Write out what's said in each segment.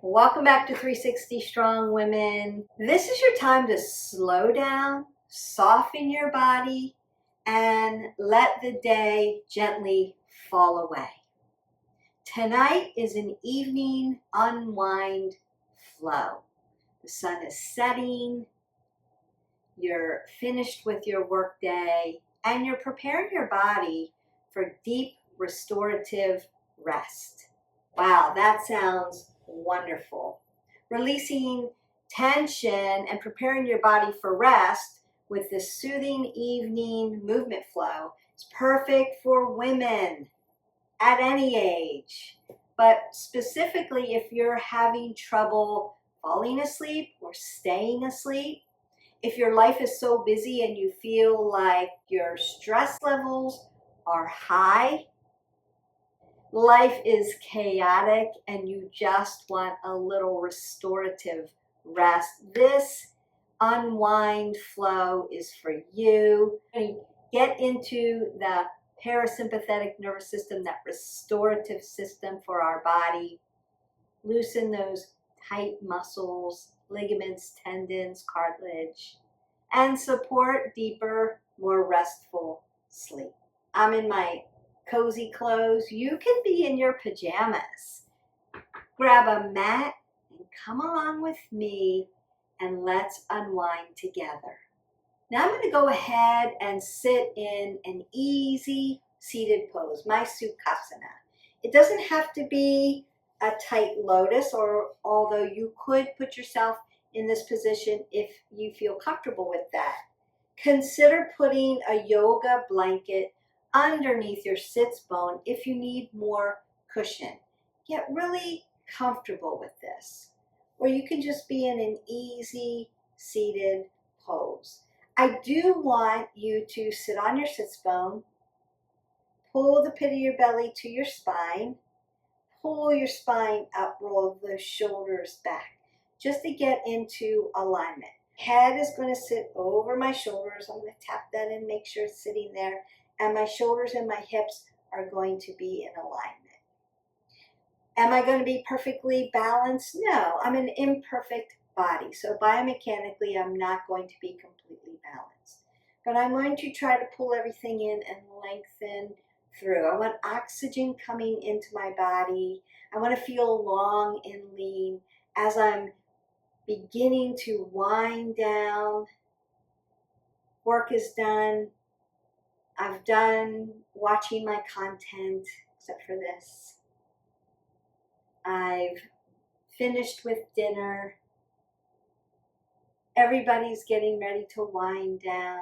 Welcome back to 360 Strong Women. This is your time to slow down, soften your body, and let the day gently fall away. Tonight is an evening unwind flow. The sun is setting, you're finished with your workday, and you're preparing your body for deep restorative rest. Wow, that sounds wonderful. Releasing tension and preparing your body for rest with this soothing evening movement flow is perfect for women at any age, but specifically if you're having trouble falling asleep or staying asleep, if your life is so busy and you feel like your stress levels are high, life is chaotic and you just want a little restorative rest, this unwind flow is for you. Get into the parasympathetic nervous system, that restorative system for our body. Loosen those tight muscles, ligaments, tendons, cartilage, and support deeper, more restful sleep. I'm in my cozy clothes. You can be in your pajamas. Grab a mat and come along with me and let's unwind together. Now I'm going to go ahead and sit in an easy seated pose, my Sukhasana. It doesn't have to be a tight lotus, or although you could put yourself in this position if you feel comfortable with that. Consider putting a yoga blanket underneath your sits bone if you need more cushion. Get really comfortable with this. Or you can just be in an easy seated pose. I do want you to sit on your sits bone, pull the pit of your belly to your spine, pull your spine up, roll the shoulders back, just to get into alignment. Head is going to sit over my shoulders. I'm going to tap that in, make sure it's sitting there. And my shoulders and my hips are going to be in alignment. Am I going to be perfectly balanced? No, I'm an imperfect body. So biomechanically, I'm not going to be completely balanced. But I'm going to try to pull everything in and lengthen through. I want oxygen coming into my body. I want to feel long and lean as I'm beginning to wind down. Work is done. I've done watching my content, except for this. I've finished with dinner. Everybody's getting ready to wind down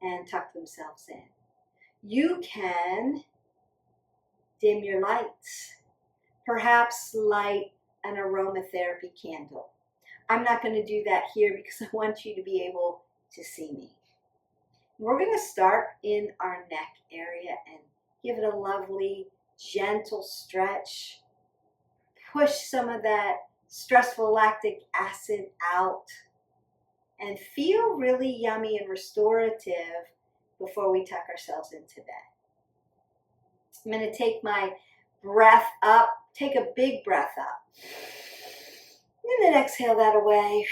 and tuck themselves in. You can dim your lights. Perhaps light an aromatherapy candle. I'm not going to do that here because I want you to be able to see me. We're going to start in our neck area and give it a lovely, gentle stretch. Push some of that stressful lactic acid out and feel really yummy and restorative before we tuck ourselves into bed. I'm going to take my breath up. Take a big breath up. And then exhale that away.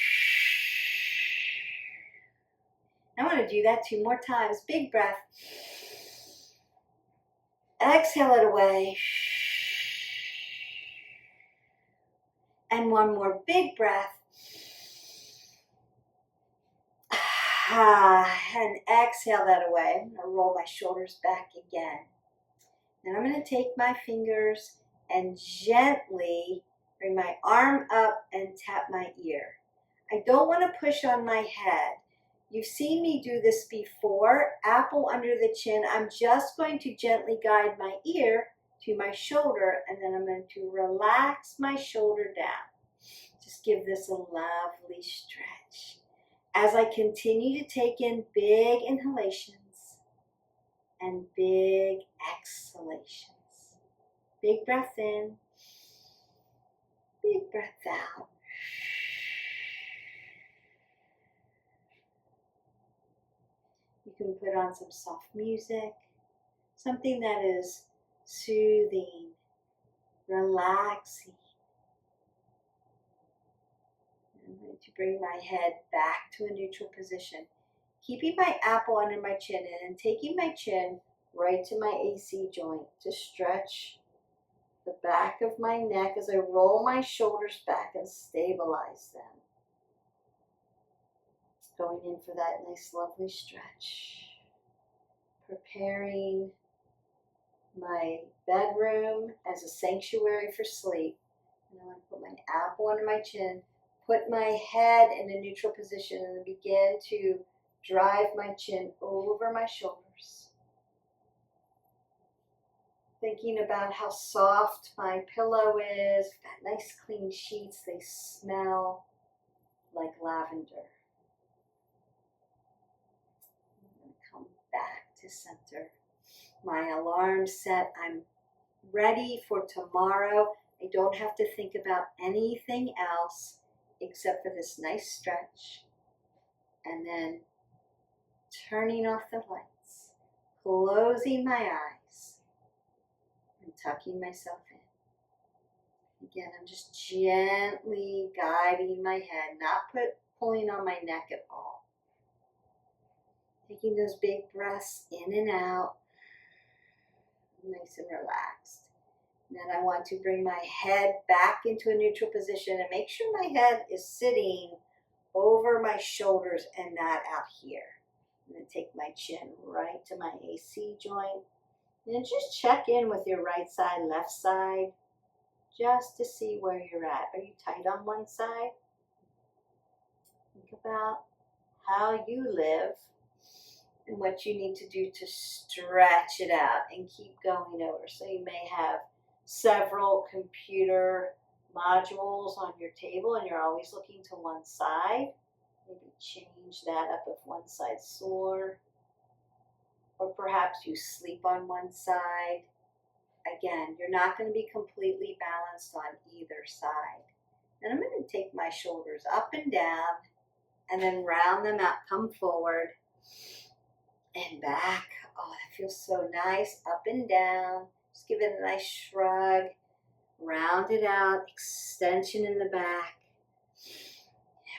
I want to do that 2 more times. Big breath. Exhale it away. And 1 more big breath. And exhale that away. I'm going to roll my shoulders back again. Then I'm going to take my fingers and gently bring my arm up and tap my ear. I don't want to push on my head. You've seen me do this before. Apple under the chin. I'm just going to gently guide my ear to my shoulder, and then I'm going to relax my shoulder down. Just give this a lovely stretch. As I continue to take in big inhalations and big exhalations. Big breath in, big breath out. You can put on some soft music, something that is soothing, relaxing. to bring my head back to a neutral position, keeping my apple under my chin and taking my chin right to my AC joint to stretch the back of my neck as I roll my shoulders back and stabilize them. Going in for that nice, lovely stretch. Preparing my bedroom as a sanctuary for sleep. And I want to put my apple under my chin, put my head in a neutral position, and begin to drive my chin over my shoulders. Thinking about how soft my pillow is. Got nice clean sheets. They smell like lavender. I'm going to come back to center. My alarm set. I'm ready for tomorrow. I don't have to think about anything else except for this nice stretch. And then turning off the lights, closing my eyes, and tucking myself in. Again, I'm just gently guiding my head, not pulling on my neck at all. Taking those big breaths in and out, nice and relaxed. And then I want to bring my head back into a neutral position and make sure my head is sitting over my shoulders and not out here. And then take my chin right to my AC joint. And then just check in with your right side, left side, just to see where you're at. Are you tight on one side? Think about how you live and what you need to do to stretch it out and keep going over. So you may have several computer modules on your table and you're always looking to one side. Maybe change that up if one side's sore. Or perhaps you sleep on one side. Again, you're not going to be completely balanced on either side. And I'm going to take my shoulders up and down and then round them out, come forward and back. Oh, that feels so nice. Up and down. Just give it a nice shrug. Round it out. Extension in the back.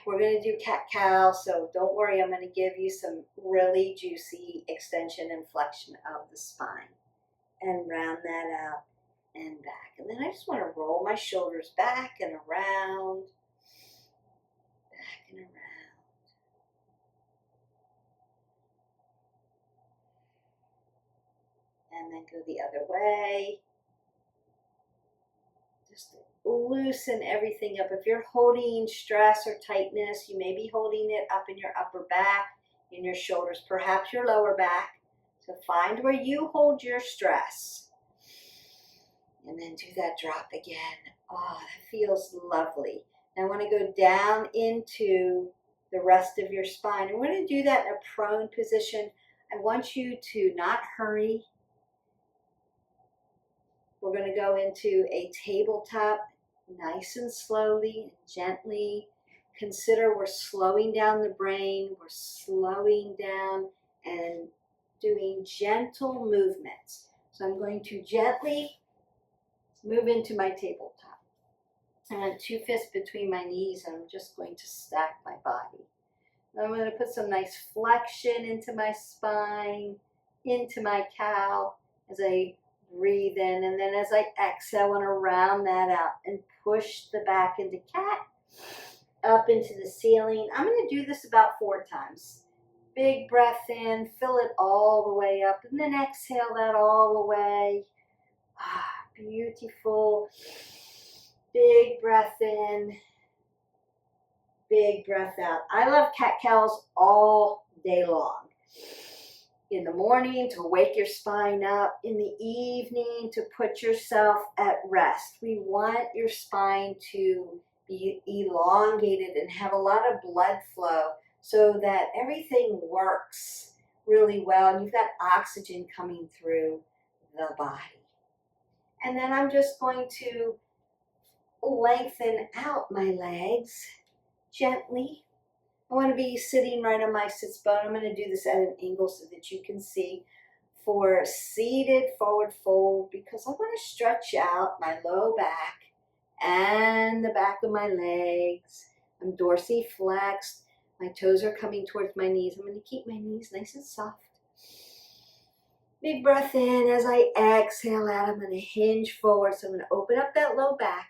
We're going to do cat-cow, so don't worry. I'm going to give you some really juicy extension and flexion of the spine. And round that out and back. And then I just want to roll my shoulders back and around. Back and around. And then go the other way. Just loosen everything up. If you're holding stress or tightness, you may be holding it up in your upper back, in your shoulders, perhaps your lower back. So find where you hold your stress. And then do that drop again. Oh, that feels lovely. Now I want to go down into the rest of your spine. And we're going to do that in a prone position. I want you to not hurry. We're going to go into a tabletop nice and slowly and gently. Consider we're slowing down the brain. We're slowing down and doing gentle movements. So I'm going to gently move into my tabletop. I want 2 fists between my knees and I'm just going to stack my body. Now I'm going to put some nice flexion into my spine, into my cow as I breathe in, and then as I exhale, I want to round that out and push the back into cat, up into the ceiling. I'm going to do this about 4 times. Big breath in, fill it all the way up, and then exhale that all the way. Ah, beautiful. Big breath in, big breath out. I love cat-cows all day long. In the morning to wake your spine up, in the evening to put yourself at rest. We want your spine to be elongated and have a lot of blood flow so that everything works really well and you've got oxygen coming through the body. And then I'm just going to lengthen out my legs gently. I want to be sitting right on my sits bone. I'm going to do this at an angle so that you can see for seated forward fold because I want to stretch out my low back and the back of my legs. I'm dorsiflexed. My toes are coming towards my knees. I'm going to keep my knees nice and soft. Big breath in. As I exhale out, I'm going to hinge forward. So I'm going to open up that low back.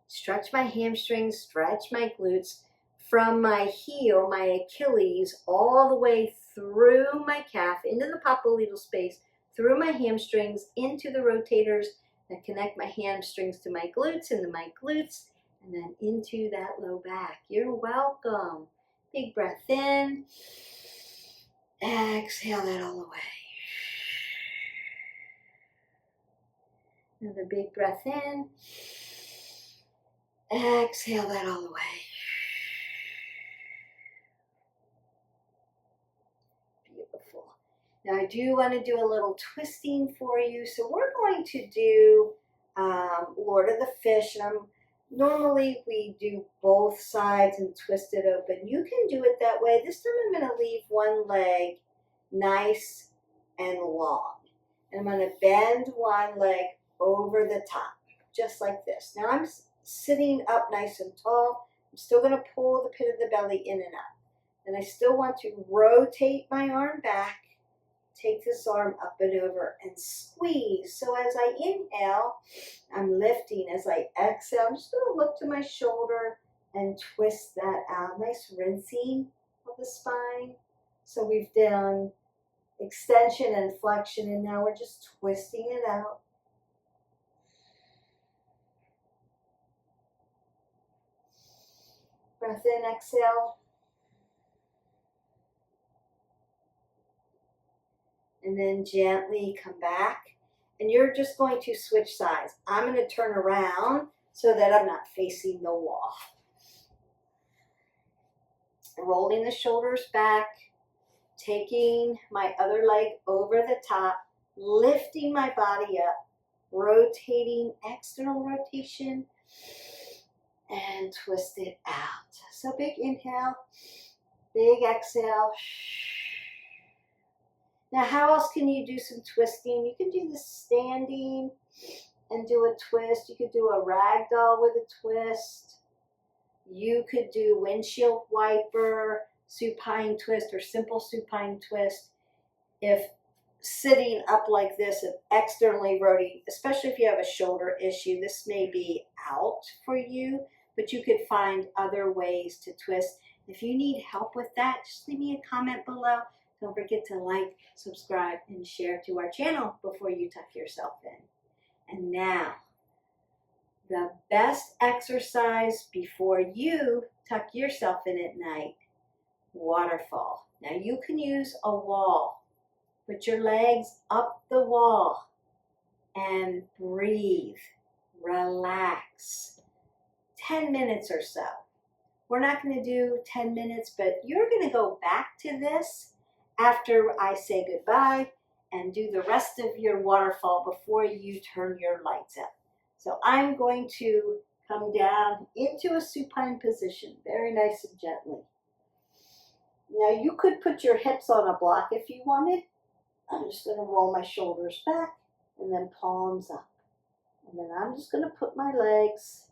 Stretch my hamstrings, stretch my glutes from my heel, my Achilles, all the way through my calf, into the popliteal space, through my hamstrings, into the rotators that connect my hamstrings to my glutes, and my glutes, and then into that low back. You're welcome. Big breath in. Exhale that all the way. Another big breath in. Exhale that all the way. Beautiful. Now I do want to do a little twisting for you. So we're going to do Lord of the Fish. Normally we do both sides and twist it open. You can do it that way. This time I'm going to leave one leg nice and long. And I'm going to bend one leg over the top, just like this. Now I'm sitting up nice and tall. I'm still going to pull the pit of the belly in and up. And I still want to rotate my arm back, take this arm up and over and squeeze. So as I inhale, I'm lifting. As I exhale, I'm just going to look to my shoulder and twist that out. Nice rinsing of the spine. So we've done extension and flexion, and now we're just twisting it out. Breath in, exhale. And then gently come back. And you're just going to switch sides. I'm going to turn around so that I'm not facing the wall. Rolling the shoulders back. Taking my other leg over the top. Lifting my body up. Rotating, external rotation. And twist it out. So big inhale, big exhale. Now how else can you do some twisting? You can do this standing and do a twist. You could do a ragdoll with a twist. You could do windshield wiper, supine twist, or simple supine twist. If sitting up like this and externally rotating, especially if you have a shoulder issue, this may be out for you. But you could find other ways to twist. If you need help with that, just leave me a comment below. Don't forget to like, subscribe, and share to our channel before you tuck yourself in. And now, the best exercise before you tuck yourself in at night, waterfall. Now you can use a wall. Put your legs up the wall and breathe, relax. 10 minutes or so. We're not going to do 10 minutes, but you're going to go back to this after I say goodbye and do the rest of your waterfall before you turn your lights out. So I'm going to come down into a supine position, very nice and gently. Now you could put your hips on a block if you wanted. I'm just going to roll my shoulders back and then palms up. And then I'm just going to put my legs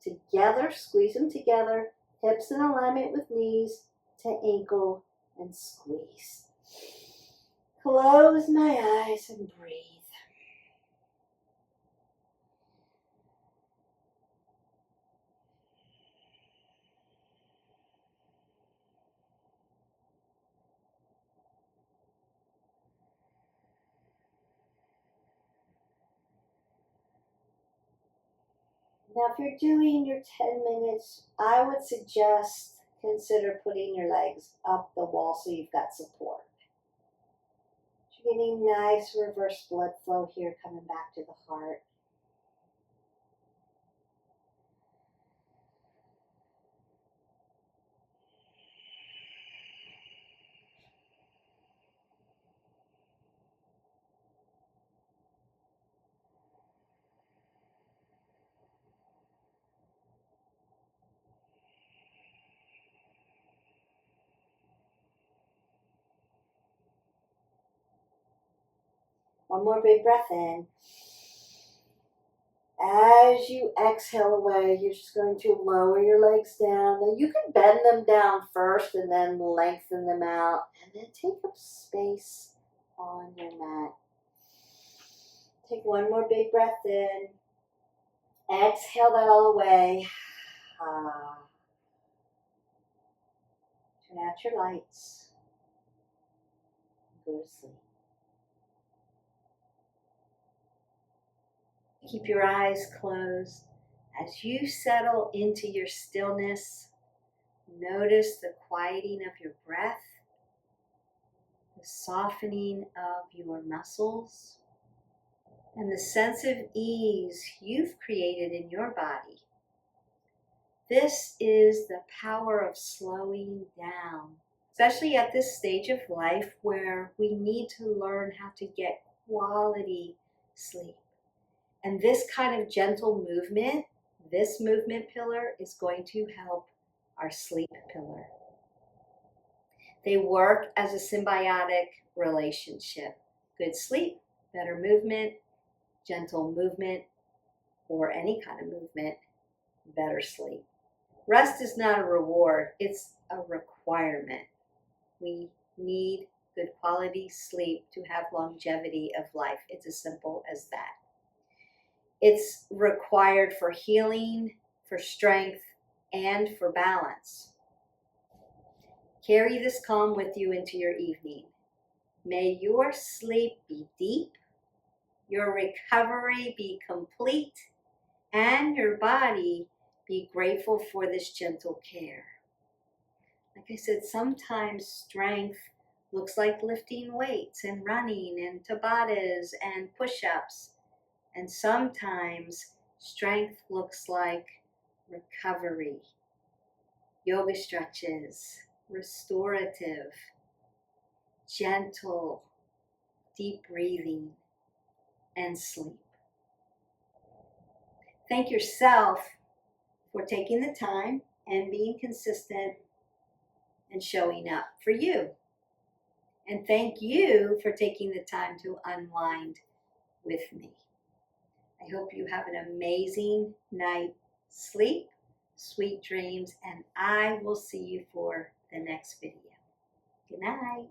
together, squeeze them together, hips in alignment with knees to ankle, and squeeze. Close my eyes and breathe. Now, if you're doing your 10 minutes, I would suggest consider putting your legs up the wall so you've got support. You're getting nice reverse blood flow here, coming back to the heart. One more big breath in. As you exhale away, you're just going to lower your legs down. Now you can bend them down first and then lengthen them out, and then take up space on your mat. Take one more big breath in. Exhale that all away. Turn out your lights. Go to sleep. Keep your eyes closed. As you settle into your stillness, notice the quieting of your breath, the softening of your muscles, and the sense of ease you've created in your body. This is the power of slowing down, especially at this stage of life where we need to learn how to get quality sleep. And this kind of gentle movement, this movement pillar, is going to help our sleep pillar. They work as a symbiotic relationship. Good sleep, better movement, gentle movement, or any kind of movement, better sleep. Rest is not a reward, it's a requirement. We need good quality sleep to have longevity of life. It's as simple as that. It's required for healing, for strength, and for balance. Carry this calm with you into your evening. May your sleep be deep, your recovery be complete, and your body be grateful for this gentle care. Like I said, sometimes strength looks like lifting weights and running and Tabatas and push-ups. And sometimes strength looks like recovery, yoga stretches, restorative, gentle, deep breathing, and sleep. Thank yourself for taking the time and being consistent and showing up for you. And thank you for taking the time to unwind with me. I hope you have an amazing night. Sleep, sweet dreams, and I will see you for the next video. Good night.